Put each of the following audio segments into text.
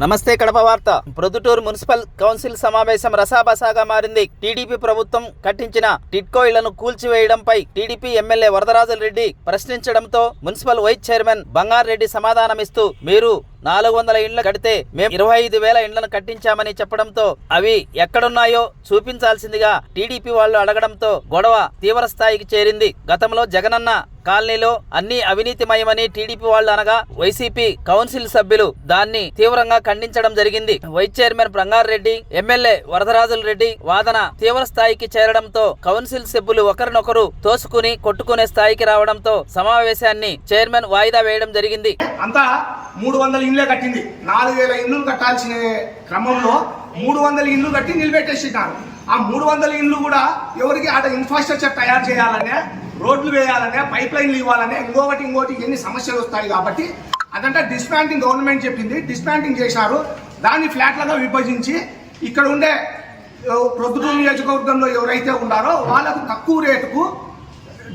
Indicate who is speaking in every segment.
Speaker 1: నమస్తే కడప వార్త. Proddatur municipal council సమావేశం రసాబసాగా మారింది. టీడీపీ ప్రభుత్వం కట్టించిన టిడ్కో ఇళ్లను కూల్చివేయడంపై టీడీపీ ఎమ్మెల్యే వరదరాజులరెడ్డి ప్రశ్నించడంతో మున్సిపల్ వైస్ చైర్మన్ బంగారెడ్డి సమాధానమిస్తూ మీరు 400 ఇండ్లు కడితే మేము 25,000 ఇండ్లను కట్టించామని చెప్పడంతో అవి ఎక్కడున్నాయో చూపించాల్సిందిగా టీడీపీ వాళ్ళు అడగడంతో గొడవ తీవ్ర స్థాయికి చేరింది. గతంలో జగనన్న కాలనీలో అన్ని అవినీతిమయమని టీడీపీ వాళ్ళు అనగా వైసీపీ కౌన్సిల్ సభ్యులు దాన్ని తీవ్రంగా ఖండించడం జరిగింది. Vice chairman Banga Reddy, MLA Varadarajulu Reddy వాదన తీవ్ర స్థాయికి చేరడంతో కౌన్సిల్ సభ్యులు ఒకరినొకరు తోసుకుని కొట్టుకునే స్థాయికి రావడంతో సమావేశాన్ని చైర్మన్ వాయిదా వేయడం జరిగింది.
Speaker 2: అంతా 300 ఇండ్లే కట్టింది. 4,000 ఇండ్లు కట్టాల్సిన క్రమంలో 300 ఇండ్లు కట్టి నిలబెట్టేసినారు. ఆ 300 ఇండ్లు కూడా ఎవరికి ఆట ఇన్ఫ్రాస్ట్రక్చర్ తయారు చేయాలనే, రోడ్లు వేయాలనే, పైప్ లైన్లు ఇవ్వాలనే, ఇంకోటి ఎన్ని సమస్యలు వస్తాయి కాబట్టి అదంతా డిస్మాంటింగ్ గవర్నమెంట్ చెప్పింది. డిస్మాంటింగ్ చేశారు. దాన్ని ఫ్లాట్లుగా విభజించి ఇక్కడ ఉండే ప్రొద్దుటూరు నియోజకవర్గంలో ఎవరైతే ఉన్నారో వాళ్ళకు తక్కువ రేటుకు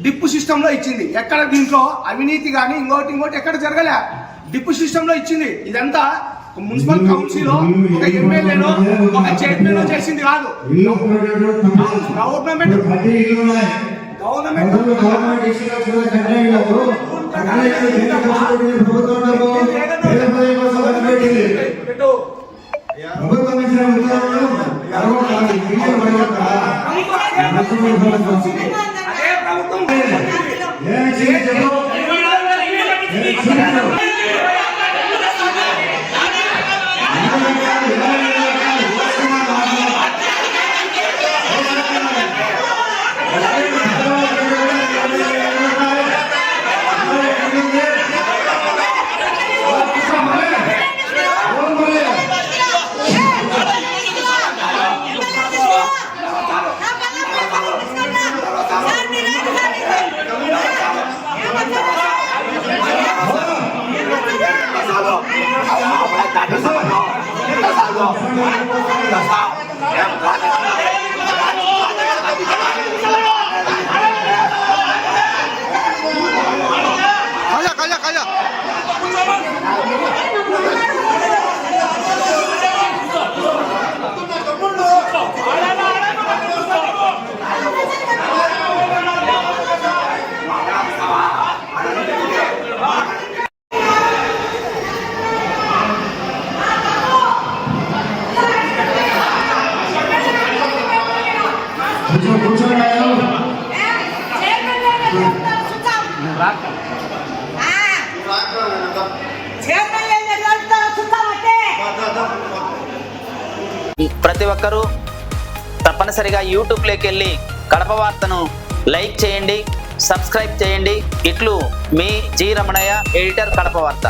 Speaker 2: డిప్పు సిస్టంలో ఇచ్చింది. ఎక్కడ దీంట్లో అవినీతి కానీ ఇంకోటి ఎక్కడ జరగలే. డిప్పు సిస్టంలో ఇచ్చింది. ఇదంతా మున్సిపల్ కౌన్సిల్ ఒక ఎమ్మెల్యేనో ఒక చైర్మన్ చేసింది కాదు. గవర్నమెంట్
Speaker 1: ప్రతి ఒక్కరూ తప్పనిసరిగా యూట్యూబ్లోకి వెళ్ళి కడప వార్తను లైక్ చేయండి, సబ్స్క్రైబ్ చేయండి. ఇట్లు మీ జి రమణయ్య, ఎడిటర్, కడప వార్త.